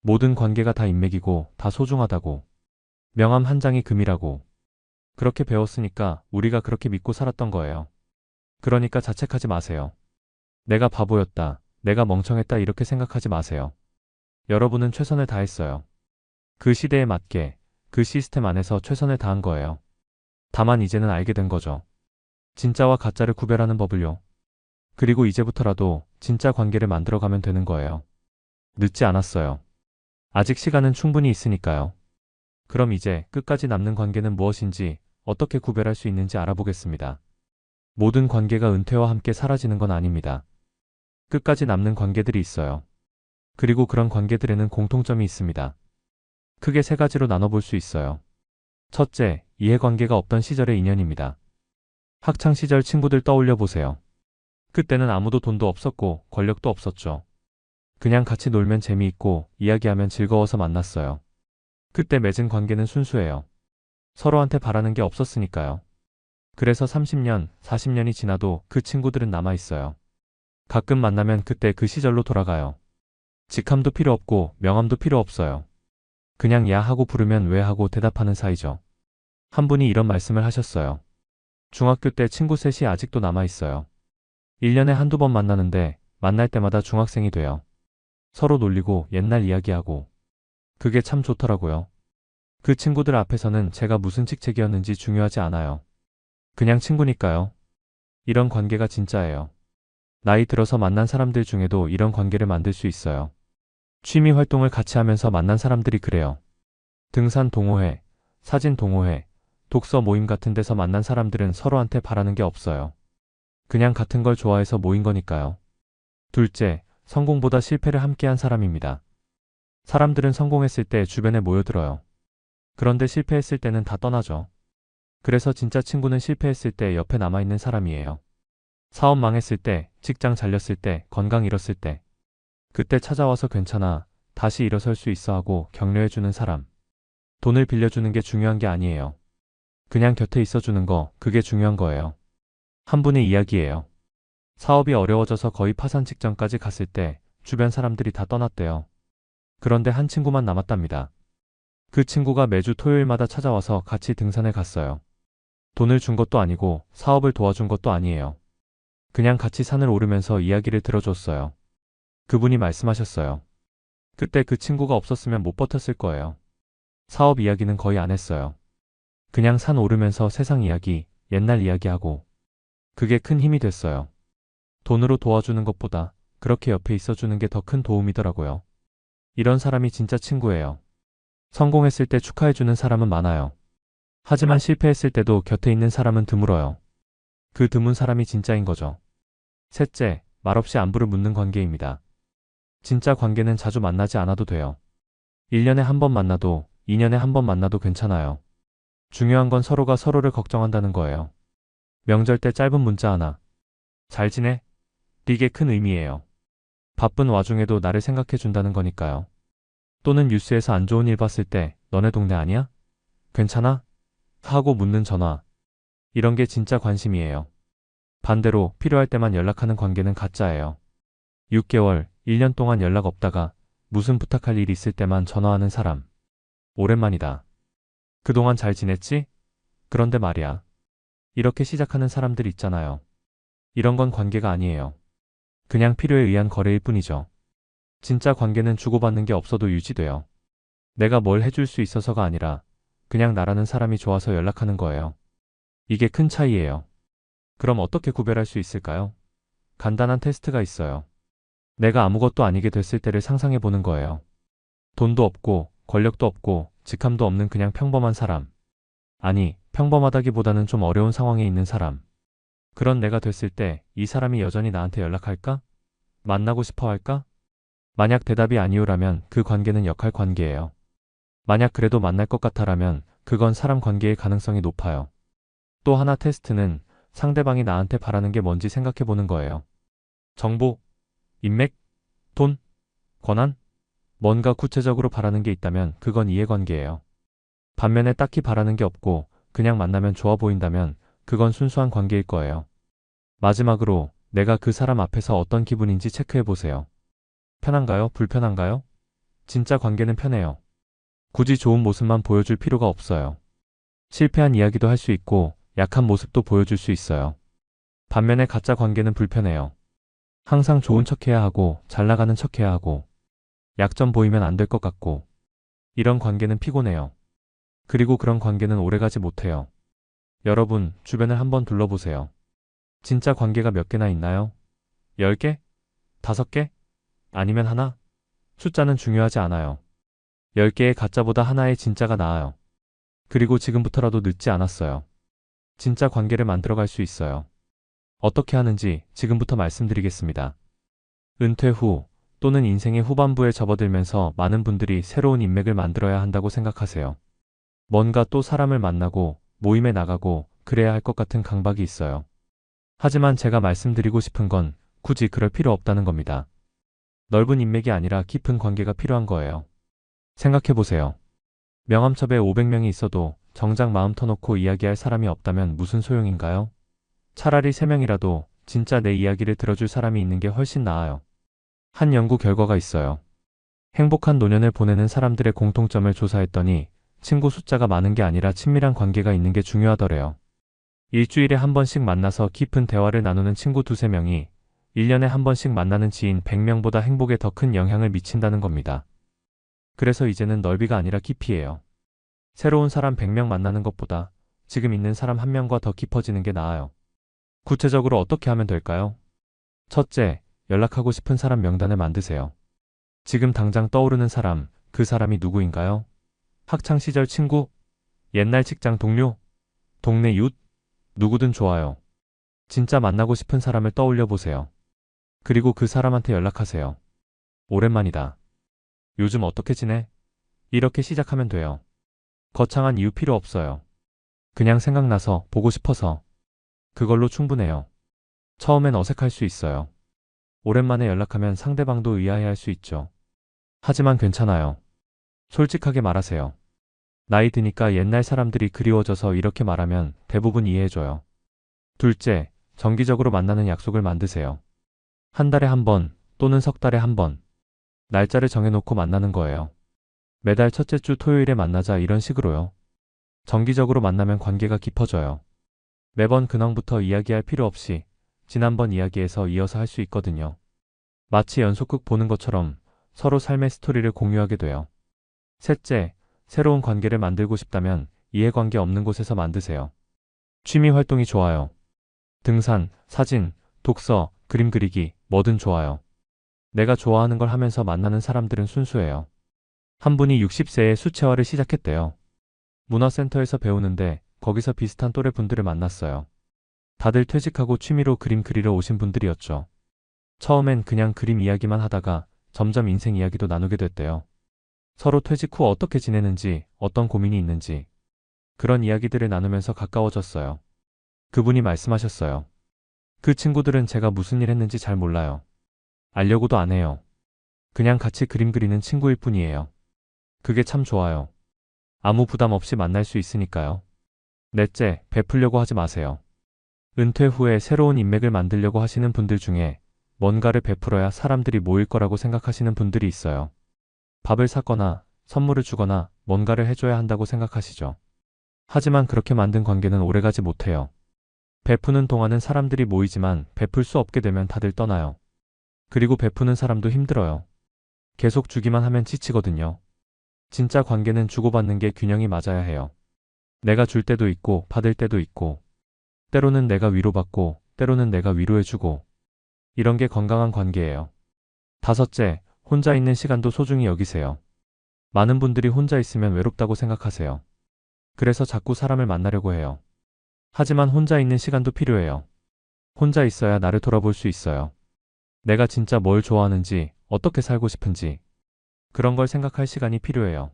모든 관계가 다 인맥이고 다 소중하다고. 명함 한 장이 금이라고. 그렇게 배웠으니까 우리가 그렇게 믿고 살았던 거예요. 그러니까 자책하지 마세요. 내가 바보였다. 내가 멍청했다 이렇게 생각하지 마세요. 여러분은 최선을 다했어요. 그 시대에 맞게 그 시스템 안에서 최선을 다한 거예요. 다만 이제는 알게 된 거죠. 진짜와 가짜를 구별하는 법을요. 그리고 이제부터라도 진짜 관계를 만들어가면 되는 거예요. 늦지 않았어요. 아직 시간은 충분히 있으니까요. 그럼 이제 끝까지 남는 관계는 무엇인지 어떻게 구별할 수 있는지 알아보겠습니다. 모든 관계가 은퇴와 함께 사라지는 건 아닙니다. 끝까지 남는 관계들이 있어요. 그리고 그런 관계들에는 공통점이 있습니다. 크게 세 가지로 나눠볼 수 있어요. 첫째, 이해관계가 없던 시절의 인연입니다. 학창시절 친구들 떠올려 보세요. 그때는 아무도 돈도 없었고 권력도 없었죠. 그냥 같이 놀면 재미있고 이야기하면 즐거워서 만났어요. 그때 맺은 관계는 순수해요. 서로한테 바라는 게 없었으니까요. 그래서 30년, 40년이 지나도 그 친구들은 남아있어요. 가끔 만나면 그때 그 시절로 돌아가요. 직함도 필요 없고 명함도 필요 없어요. 그냥 야 하고 부르면 왜 하고 대답하는 사이죠. 한 분이 이런 말씀을 하셨어요. 중학교 때 친구 셋이 아직도 남아있어요. 1년에 한두 번 만나는데 만날 때마다 중학생이 돼요. 서로 놀리고 옛날 이야기하고. 그게 참 좋더라고요. 그 친구들 앞에서는 제가 무슨 직책이었는지 중요하지 않아요. 그냥 친구니까요. 이런 관계가 진짜예요. 나이 들어서 만난 사람들 중에도 이런 관계를 만들 수 있어요. 취미 활동을 같이 하면서 만난 사람들이 그래요. 등산 동호회, 사진 동호회, 독서 모임 같은 데서 만난 사람들은 서로한테 바라는 게 없어요. 그냥 같은 걸 좋아해서 모인 거니까요. 둘째, 성공보다 실패를 함께한 사람입니다. 사람들은 성공했을 때 주변에 모여들어요. 그런데 실패했을 때는 다 떠나죠. 그래서 진짜 친구는 실패했을 때 옆에 남아있는 사람이에요. 사업 망했을 때, 직장 잘렸을 때, 건강 잃었을 때. 그때 찾아와서 괜찮아, 다시 일어설 수 있어 하고 격려해주는 사람. 돈을 빌려주는 게 중요한 게 아니에요. 그냥 곁에 있어주는 거, 그게 중요한 거예요. 한 분의 이야기예요. 사업이 어려워져서 거의 파산 직전까지 갔을 때 주변 사람들이 다 떠났대요. 그런데 한 친구만 남았답니다. 그 친구가 매주 토요일마다 찾아와서 같이 등산에 갔어요. 돈을 준 것도 아니고 사업을 도와준 것도 아니에요. 그냥 같이 산을 오르면서 이야기를 들어줬어요. 그분이 말씀하셨어요. 그때 그 친구가 없었으면 못 버텼을 거예요. 사업 이야기는 거의 안 했어요. 그냥 산 오르면서 세상 이야기, 옛날 이야기하고. 그게 큰 힘이 됐어요. 돈으로 도와주는 것보다 그렇게 옆에 있어주는 게 더 큰 도움이더라고요. 이런 사람이 진짜 친구예요. 성공했을 때 축하해주는 사람은 많아요. 하지만 실패했을 때도 곁에 있는 사람은 드물어요. 그 드문 사람이 진짜인 거죠. 셋째, 말없이 안부를 묻는 관계입니다. 진짜 관계는 자주 만나지 않아도 돼요. 1년에 한 번 만나도 2년에 한 번 만나도 괜찮아요. 중요한 건 서로가 서로를 걱정한다는 거예요. 명절 때 짧은 문자 하나. 잘 지내? 이게 큰 의미예요. 바쁜 와중에도 나를 생각해 준다는 거니까요. 또는 뉴스에서 안 좋은 일 봤을 때 너네 동네 아니야? 괜찮아? 하고 묻는 전화. 이런 게 진짜 관심이에요. 반대로 필요할 때만 연락하는 관계는 가짜예요. 6개월, 1년 동안 연락 없다가 무슨 부탁할 일 있을 때만 전화하는 사람. 오랜만이다. 그동안 잘 지냈지? 그런데 말이야. 이렇게 시작하는 사람들 있잖아요. 이런 건 관계가 아니에요. 그냥 필요에 의한 거래일 뿐이죠. 진짜 관계는 주고받는 게 없어도 유지돼요. 내가 뭘 해줄 수 있어서가 아니라 그냥 나라는 사람이 좋아서 연락하는 거예요. 이게 큰 차이예요. 그럼 어떻게 구별할 수 있을까요? 간단한 테스트가 있어요. 내가 아무것도 아니게 됐을 때를 상상해 보는 거예요. 돈도 없고 권력도 없고 직함도 없는 그냥 평범한 사람. 아니, 평범하다기보다는 좀 어려운 상황에 있는 사람. 그런 내가 됐을 때 이 사람이 여전히 나한테 연락할까? 만나고 싶어 할까? 만약 대답이 아니오라면 그 관계는 역할 관계예요. 만약 그래도 만날 것 같아라면 그건 사람 관계의 가능성이 높아요. 또 하나 테스트는 상대방이 나한테 바라는 게 뭔지 생각해 보는 거예요. 정보, 인맥, 돈, 권한? 뭔가 구체적으로 바라는 게 있다면 그건 이해관계예요. 반면에 딱히 바라는 게 없고 그냥 만나면 좋아 보인다면 그건 순수한 관계일 거예요. 마지막으로 내가 그 사람 앞에서 어떤 기분인지 체크해 보세요. 편한가요? 불편한가요? 진짜 관계는 편해요. 굳이 좋은 모습만 보여줄 필요가 없어요. 실패한 이야기도 할 수 있고 약한 모습도 보여줄 수 있어요. 반면에 가짜 관계는 불편해요. 항상 좋은 척해야 하고 잘 나가는 척해야 하고 약점 보이면 안 될 것 같고 이런 관계는 피곤해요. 그리고 그런 관계는 오래가지 못해요. 여러분, 주변을 한번 둘러보세요. 진짜 관계가 몇 개나 있나요? 10개? 5개? 아니면 하나? 숫자는 중요하지 않아요. 10개의 가짜보다 하나의 진짜가 나아요. 그리고 지금부터라도 늦지 않았어요. 진짜 관계를 만들어갈 수 있어요. 어떻게 하는지 지금부터 말씀드리겠습니다. 은퇴 후 또는 인생의 후반부에 접어들면서 많은 분들이 새로운 인맥을 만들어야 한다고 생각하세요. 뭔가 또 사람을 만나고 모임에 나가고 그래야 할 것 같은 강박이 있어요. 하지만 제가 말씀드리고 싶은 건 굳이 그럴 필요 없다는 겁니다. 넓은 인맥이 아니라 깊은 관계가 필요한 거예요. 생각해보세요. 명함첩에 500명이 있어도 정작 마음 터놓고 이야기할 사람이 없다면 무슨 소용인가요? 차라리 3명이라도 진짜 내 이야기를 들어줄 사람이 있는 게 훨씬 나아요. 한 연구 결과가 있어요. 행복한 노년을 보내는 사람들의 공통점을 조사했더니 친구 숫자가 많은 게 아니라 친밀한 관계가 있는 게 중요하더래요. 일주일에 한 번씩 만나서 깊은 대화를 나누는 친구 2~3명이 1년에 한 번씩 만나는 지인 100명보다 행복에 더 큰 영향을 미친다는 겁니다. 그래서 이제는 넓이가 아니라 깊이예요. 새로운 사람 100명 만나는 것보다 지금 있는 사람 1명과 더 깊어지는 게 나아요. 구체적으로 어떻게 하면 될까요? 첫째, 연락하고 싶은 사람 명단을 만드세요. 지금 당장 떠오르는 사람, 그 사람이 누구인가요? 학창시절 친구? 옛날 직장 동료? 동네 이웃? 누구든 좋아요. 진짜 만나고 싶은 사람을 떠올려 보세요. 그리고 그 사람한테 연락하세요. 오랜만이다. 요즘 어떻게 지내? 이렇게 시작하면 돼요. 거창한 이유 필요 없어요. 그냥 생각나서 보고 싶어서. 그걸로 충분해요. 처음엔 어색할 수 있어요. 오랜만에 연락하면 상대방도 의아해할 수 있죠. 하지만 괜찮아요. 솔직하게 말하세요. 나이 드니까 옛날 사람들이 그리워져서 이렇게 말하면 대부분 이해해줘요. 둘째, 정기적으로 만나는 약속을 만드세요. 한 달에 한 번 또는 석 달에 한 번. 날짜를 정해놓고 만나는 거예요. 매달 첫째 주 토요일에 만나자 이런 식으로요. 정기적으로 만나면 관계가 깊어져요. 매번 근황부터 이야기할 필요 없이 지난번 이야기에서 이어서 할 수 있거든요. 마치 연속극 보는 것처럼 서로 삶의 스토리를 공유하게 돼요. 셋째, 새로운 관계를 만들고 싶다면 이해관계 없는 곳에서 만드세요. 취미 활동이 좋아요. 등산, 사진, 독서, 그림 그리기, 뭐든 좋아요. 내가 좋아하는 걸 하면서 만나는 사람들은 순수해요. 한 분이 60세에 수채화를 시작했대요. 문화센터에서 배우는데 거기서 비슷한 또래 분들을 만났어요. 다들 퇴직하고 취미로 그림 그리러 오신 분들이었죠. 처음엔 그냥 그림 이야기만 하다가 점점 인생 이야기도 나누게 됐대요. 서로 퇴직 후 어떻게 지내는지, 어떤 고민이 있는지 그런 이야기들을 나누면서 가까워졌어요. 그분이 말씀하셨어요. 그 친구들은 제가 무슨 일 했는지 잘 몰라요. 알려고도 안 해요. 그냥 같이 그림 그리는 친구일 뿐이에요. 그게 참 좋아요. 아무 부담 없이 만날 수 있으니까요. 넷째, 베풀려고 하지 마세요. 은퇴 후에 새로운 인맥을 만들려고 하시는 분들 중에 뭔가를 베풀어야 사람들이 모일 거라고 생각하시는 분들이 있어요. 밥을 사거나 선물을 주거나 뭔가를 해줘야 한다고 생각하시죠. 하지만 그렇게 만든 관계는 오래가지 못해요. 베푸는 동안은 사람들이 모이지만 베풀 수 없게 되면 다들 떠나요. 그리고 베푸는 사람도 힘들어요. 계속 주기만 하면 지치거든요. 진짜 관계는 주고받는 게 균형이 맞아야 해요. 내가 줄 때도 있고 받을 때도 있고 때로는 내가 위로받고 때로는 내가 위로해주고 이런 게 건강한 관계예요. 다섯째, 혼자 있는 시간도 소중히 여기세요. 많은 분들이 혼자 있으면 외롭다고 생각하세요. 그래서 자꾸 사람을 만나려고 해요. 하지만 혼자 있는 시간도 필요해요. 혼자 있어야 나를 돌아볼 수 있어요. 내가 진짜 뭘 좋아하는지, 어떻게 살고 싶은지 그런 걸 생각할 시간이 필요해요.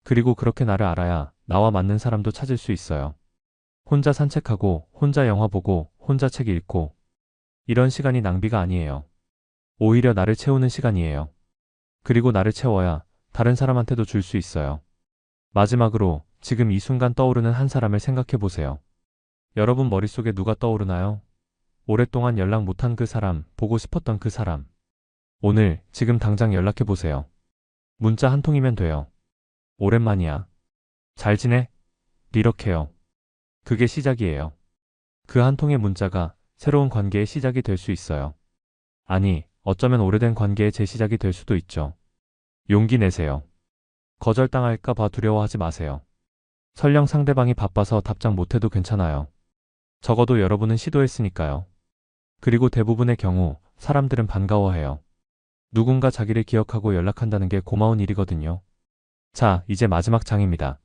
그리고 그렇게 나를 알아야 나와 맞는 사람도 찾을 수 있어요. 혼자 산책하고, 혼자 영화 보고, 혼자 책 읽고 이런 시간이 낭비가 아니에요. 오히려 나를 채우는 시간이에요. 그리고 나를 채워야 다른 사람한테도 줄 수 있어요. 마지막으로 지금 이 순간 떠오르는 한 사람을 생각해 보세요. 여러분 머릿속에 누가 떠오르나요? 오랫동안 연락 못한 그 사람, 보고 싶었던 그 사람. 오늘, 지금 당장 연락해 보세요. 문자 한 통이면 돼요. 오랜만이야. 잘 지내? 이렇게요. 그게 시작이에요. 그 한 통의 문자가 새로운 관계의 시작이 될 수 있어요. 아니, 어쩌면 오래된 관계의 재시작이 될 수도 있죠. 용기 내세요. 거절당할까 봐 두려워하지 마세요. 설령 상대방이 바빠서 답장 못해도 괜찮아요. 적어도 여러분은 시도했으니까요. 그리고 대부분의 경우 사람들은 반가워해요. 누군가 자기를 기억하고 연락한다는 게 고마운 일이거든요. 자, 이제 마지막 장입니다.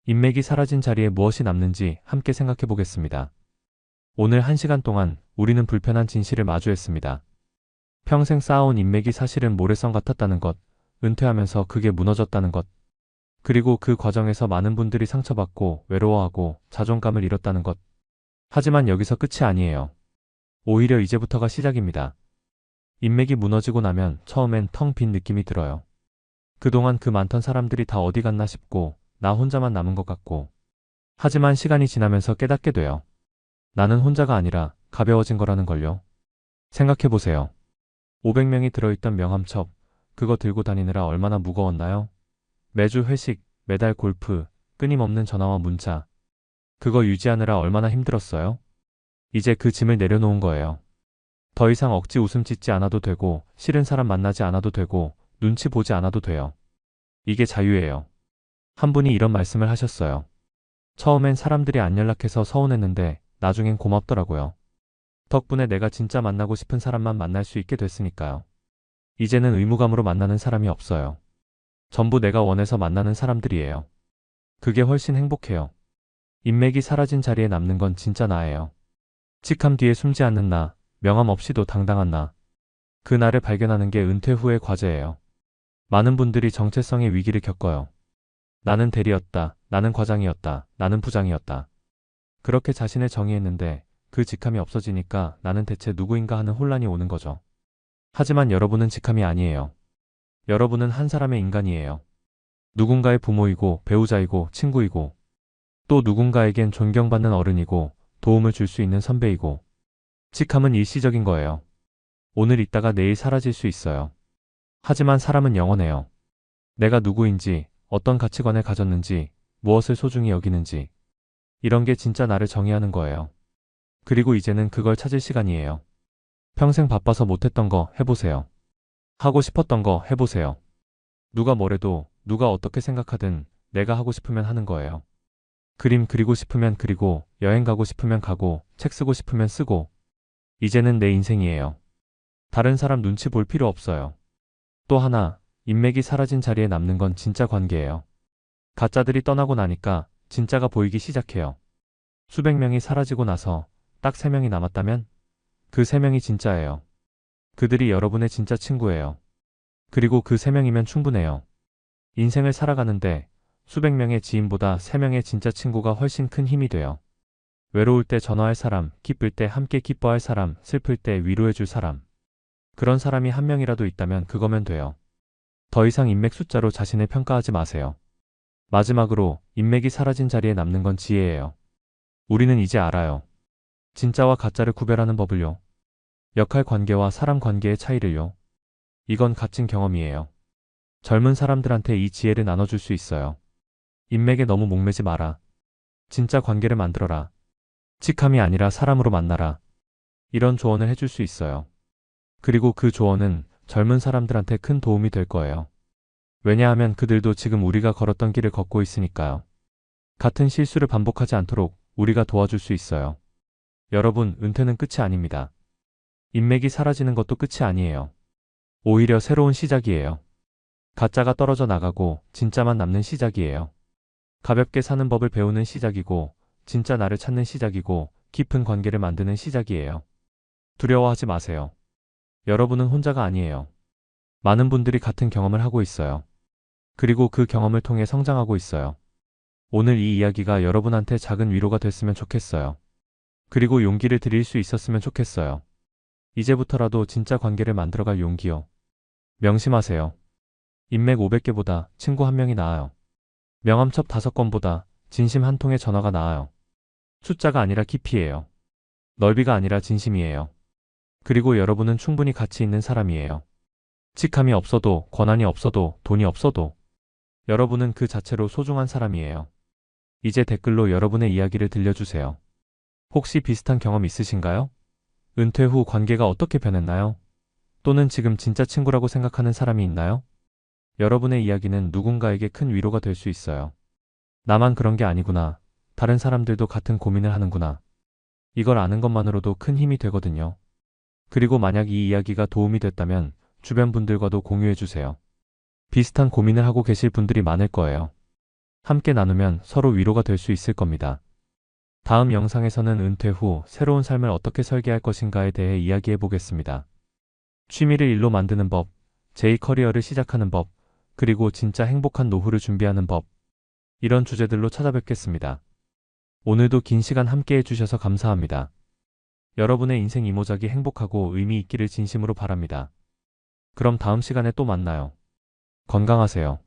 인맥이 사라진 자리에 무엇이 남는지 함께 생각해 보겠습니다. 오늘 1시간 동안 우리는 불편한 진실을 마주했습니다. 평생 쌓아온 인맥이 사실은 모래성 같았다는 것, 은퇴하면서 그게 무너졌다는 것, 그리고 그 과정에서 많은 분들이 상처받고 외로워하고 자존감을 잃었다는 것. 하지만 여기서 끝이 아니에요. 오히려 이제부터가 시작입니다. 인맥이 무너지고 나면 처음엔 텅 빈 느낌이 들어요. 그동안 그 많던 사람들이 다 어디 갔나 싶고 나 혼자만 남은 것 같고. 하지만 시간이 지나면서 깨닫게 돼요. 나는 혼자가 아니라 가벼워진 거라는 걸요. 생각해보세요. 500명이 들어있던 명함첩, 그거 들고 다니느라 얼마나 무거웠나요? 매주 회식, 매달 골프, 끊임없는 전화와 문자. 그거 유지하느라 얼마나 힘들었어요? 이제 그 짐을 내려놓은 거예요. 더 이상 억지 웃음 짓지 않아도 되고, 싫은 사람 만나지 않아도 되고, 눈치 보지 않아도 돼요. 이게 자유예요. 한 분이 이런 말씀을 하셨어요. 처음엔 사람들이 안 연락해서 서운했는데, 나중엔 고맙더라고요. 덕분에 내가 진짜 만나고 싶은 사람만 만날 수 있게 됐으니까요. 이제는 의무감으로 만나는 사람이 없어요. 전부 내가 원해서 만나는 사람들이에요. 그게 훨씬 행복해요. 인맥이 사라진 자리에 남는 건 진짜 나예요. 직함 뒤에 숨지 않는 나, 명함 없이도 당당한 나. 그 나를 발견하는 게 은퇴 후의 과제예요. 많은 분들이 정체성의 위기를 겪어요. 나는 대리였다, 나는 과장이었다, 나는 부장이었다. 그렇게 자신을 정의했는데 그 직함이 없어지니까 나는 대체 누구인가 하는 혼란이 오는 거죠. 하지만 여러분은 직함이 아니에요. 여러분은 한 사람의 인간이에요. 누군가의 부모이고 배우자이고 친구이고 또 누군가에겐 존경받는 어른이고 도움을 줄 수 있는 선배이고. 직함은 일시적인 거예요. 오늘 있다가 내일 사라질 수 있어요. 하지만 사람은 영원해요. 내가 누구인지, 어떤 가치관을 가졌는지, 무엇을 소중히 여기는지. 이런 게 진짜 나를 정의하는 거예요. 그리고 이제는 그걸 찾을 시간이에요. 평생 바빠서 못했던 거 해보세요. 하고 싶었던 거 해보세요. 누가 뭐래도, 누가 어떻게 생각하든 내가 하고 싶으면 하는 거예요. 그림 그리고 싶으면 그리고, 여행 가고 싶으면 가고, 책 쓰고 싶으면 쓰고. 이제는 내 인생이에요. 다른 사람 눈치 볼 필요 없어요. 또 하나, 인맥이 사라진 자리에 남는 건 진짜 관계예요. 가짜들이 떠나고 나니까 진짜가 보이기 시작해요. 수백 명이 사라지고 나서 딱 3명이 남았다면 그 3명이 진짜예요. 그들이 여러분의 진짜 친구예요. 그리고 그 3명이면 충분해요. 인생을 살아가는데 수백 명의 지인보다 3명의 진짜 친구가 훨씬 큰 힘이 돼요. 외로울 때 전화할 사람, 기쁠 때 함께 기뻐할 사람, 슬플 때 위로해줄 사람. 그런 사람이 한 명이라도 있다면 그거면 돼요. 더 이상 인맥 숫자로 자신을 평가하지 마세요. 마지막으로 인맥이 사라진 자리에 남는 건 지혜예요. 우리는 이제 알아요. 진짜와 가짜를 구별하는 법을요. 역할 관계와 사람 관계의 차이를요. 이건 값진 경험이에요. 젊은 사람들한테 이 지혜를 나눠줄 수 있어요. 인맥에 너무 목매지 마라. 진짜 관계를 만들어라. 직함이 아니라 사람으로 만나라. 이런 조언을 해줄 수 있어요. 그리고 그 조언은 젊은 사람들한테 큰 도움이 될 거예요. 왜냐하면 그들도 지금 우리가 걸었던 길을 걷고 있으니까요. 같은 실수를 반복하지 않도록 우리가 도와줄 수 있어요. 여러분, 은퇴는 끝이 아닙니다. 인맥이 사라지는 것도 끝이 아니에요. 오히려 새로운 시작이에요. 가짜가 떨어져 나가고 진짜만 남는 시작이에요. 가볍게 사는 법을 배우는 시작이고, 진짜 나를 찾는 시작이고, 깊은 관계를 만드는 시작이에요. 두려워하지 마세요. 여러분은 혼자가 아니에요. 많은 분들이 같은 경험을 하고 있어요. 그리고 그 경험을 통해 성장하고 있어요. 오늘 이 이야기가 여러분한테 작은 위로가 됐으면 좋겠어요. 그리고 용기를 드릴 수 있었으면 좋겠어요. 이제부터라도 진짜 관계를 만들어갈 용기요. 명심하세요. 인맥 500개보다 친구 1명이 나아요. 명함첩 5건보다 진심 한 통의 전화가 나아요. 숫자가 아니라 깊이예요. 넓이가 아니라 진심이에요. 그리고 여러분은 충분히 가치 있는 사람이에요. 직함이 없어도, 권한이 없어도, 돈이 없어도 여러분은 그 자체로 소중한 사람이에요. 이제 댓글로 여러분의 이야기를 들려주세요. 혹시 비슷한 경험 있으신가요? 은퇴 후 관계가 어떻게 변했나요? 또는 지금 진짜 친구라고 생각하는 사람이 있나요? 여러분의 이야기는 누군가에게 큰 위로가 될 수 있어요. 나만 그런 게 아니구나. 다른 사람들도 같은 고민을 하는구나. 이걸 아는 것만으로도 큰 힘이 되거든요. 그리고 만약 이 이야기가 도움이 됐다면 주변 분들과도 공유해 주세요. 비슷한 고민을 하고 계실 분들이 많을 거예요. 함께 나누면 서로 위로가 될 수 있을 겁니다. 다음 영상에서는 은퇴 후 새로운 삶을 어떻게 설계할 것인가에 대해 이야기해 보겠습니다. 취미를 일로 만드는 법, 제2커리어를 시작하는 법, 그리고 진짜 행복한 노후를 준비하는 법, 이런 주제들로 찾아뵙겠습니다. 오늘도 긴 시간 함께 해주셔서 감사합니다. 여러분의 인생 이모작이 행복하고 의미 있기를 진심으로 바랍니다. 그럼 다음 시간에 또 만나요. 건강하세요.